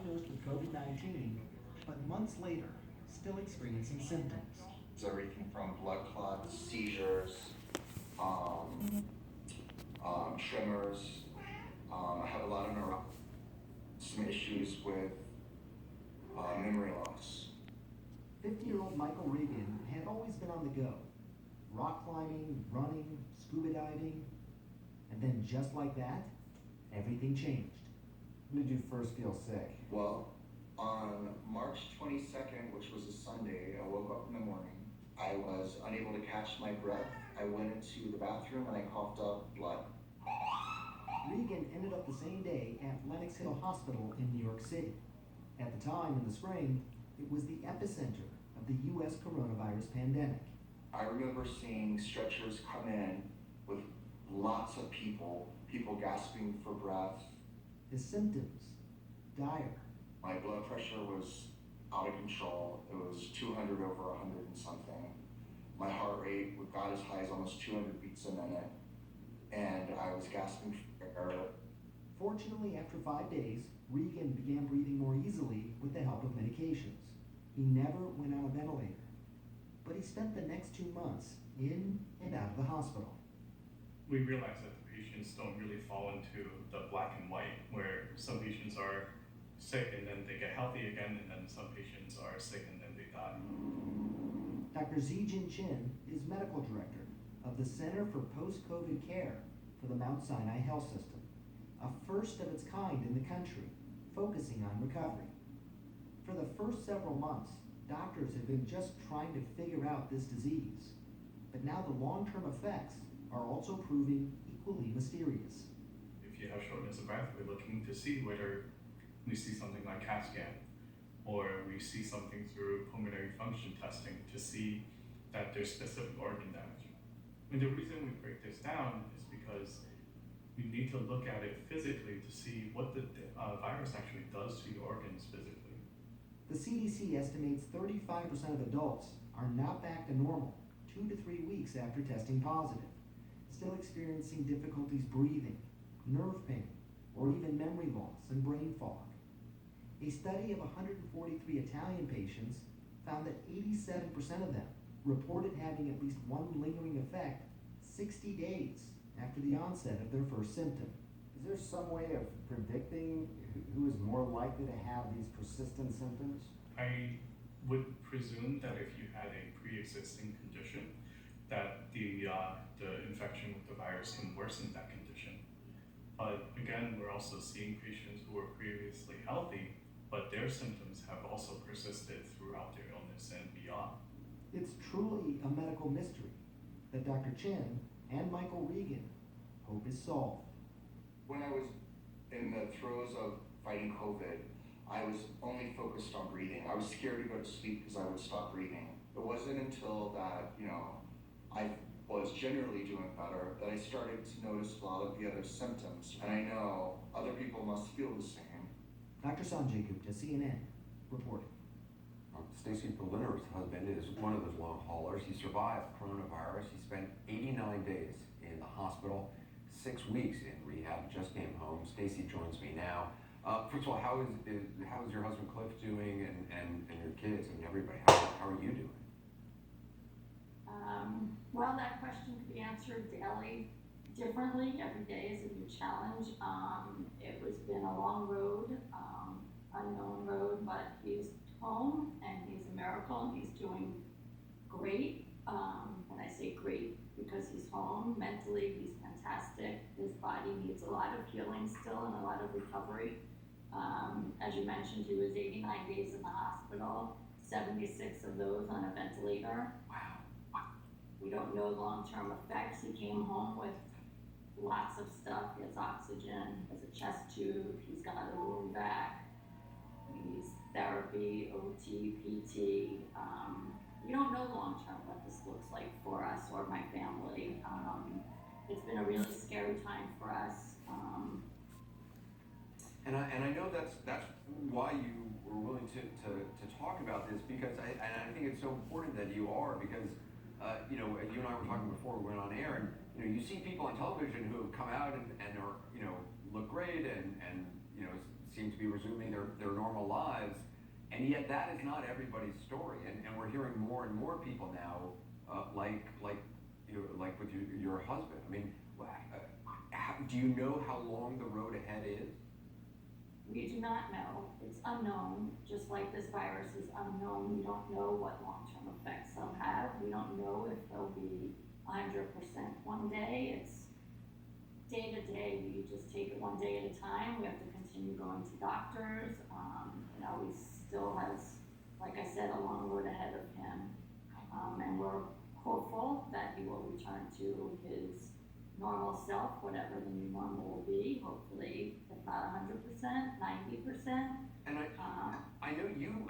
diagnosed with COVID-19, but months later, still experiencing symptoms. It's everything from blood clots, seizures, um, tremors. I have a lot of some issues with memory loss. 50-year-old Michael Regan had always been on the go. Rock climbing, running, scuba diving, and then just like that, everything changed. When did you first feel sick? Well, on March 22nd, which was a Sunday, I woke up in the morning. I was unable to catch my breath. I went into the bathroom and I coughed up blood. Regan ended up the same day at Lenox Hill Hospital in New York City. At the time, in the spring, it was the epicenter of the U.S. coronavirus pandemic. I remember seeing stretchers come in with lots of people gasping for breath. His symptoms, dire. My blood pressure was out of control. It was 200 over 100 and something. My heart rate got as high as almost 200 beats a minute. And I was gasping for air. Fortunately, after 5 days, Regan began breathing more easily with the help of medications. He never went on a ventilator, but he spent the next 2 months in and out of the hospital. We realize that the patients don't really fall into the black and white, where some patients are sick and then they get healthy again, and then some patients are sick and then they die. Dr. Zijin Chin is medical director of the Center for Post-COVID Care for the Mount Sinai Health System, a first of its kind in the country, focusing on recovery. For the first several months, doctors have been just trying to figure out this disease, but now the long-term effects are also proving equally mysterious. If you have shortness of breath, we're looking to see whether we see something like CAT scan, or we see something through pulmonary function testing to see that there's specific organ damage. And the reason we break this down is because we need to look at it physically to see what the virus actually does to your organs physically. The CDC estimates 35% of adults are not back to normal 2 to 3 weeks after testing positive, still experiencing difficulties breathing, nerve pain, or even memory loss and brain fog. A study of 143 Italian patients found that 87% of them reported having at least one lingering effect 60 days after the onset of their first symptom. Is there some way of predicting who is more likely to have these persistent symptoms? I would presume that if you had a pre-existing condition, that the infection with the virus can worsen that condition. But again, we're also seeing patients who were previously healthy, but their symptoms have also persisted throughout their illness and beyond. It's truly a medical mystery that Dr. Chin and Michael Regan hope is solved. When I was in the throes of fighting COVID, I was only focused on breathing. I was scared to go to sleep because I would stop breathing. It wasn't until that, I was generally doing better that I started to notice a lot of the other symptoms. And I know other people must feel the same. Dr. Sanjay Gupta, CNN, reporting. Stacy Berliner's husband is one of those long haulers. He survived coronavirus. He spent 89 days in the hospital, 6 weeks in rehab, just came home. Stacy joins me now. First of all, how is your husband Cliff doing and your kids and everybody? How are you doing? Well, that question could be answered daily differently. Every day is a new challenge. It was been a long road, unknown road, but he's home and he's a miracle. He's doing great. And I say great because he's home. Mentally, he's fantastic. His body needs a lot of healing still and a lot of recovery. As you mentioned, he was 89 days in the hospital, 76 of those on a ventilator. Wow. We don't know long-term effects. He came home with lots of stuff. He has oxygen, he has a chest tube, he's got a room vac, he needs therapy, OT, PT. We don't know long-term what this looks like for us or my family. It's been a really scary time for us. And I know that's why you were willing to talk about this, because I think it's so important that you are, because you and I were talking before we went on air, and you see people on television who have come out and are look great and seem to be resuming their normal lives. And yet that is not everybody's story. And we're hearing more and more people now, like with your husband. I mean, do you know how long the road ahead is? We do not know. It's unknown, just like this virus is unknown. We don't know what long-term effects they'll have. We don't know if they'll be 100% one day. It's day to day. We just take it one day at a time. We have to continue going to doctors. He still has, like I said, a long road ahead of him. And we're hopeful that he will return to his normal self, whatever the new normal will be, hopefully, if not 100%, 90%. And I know you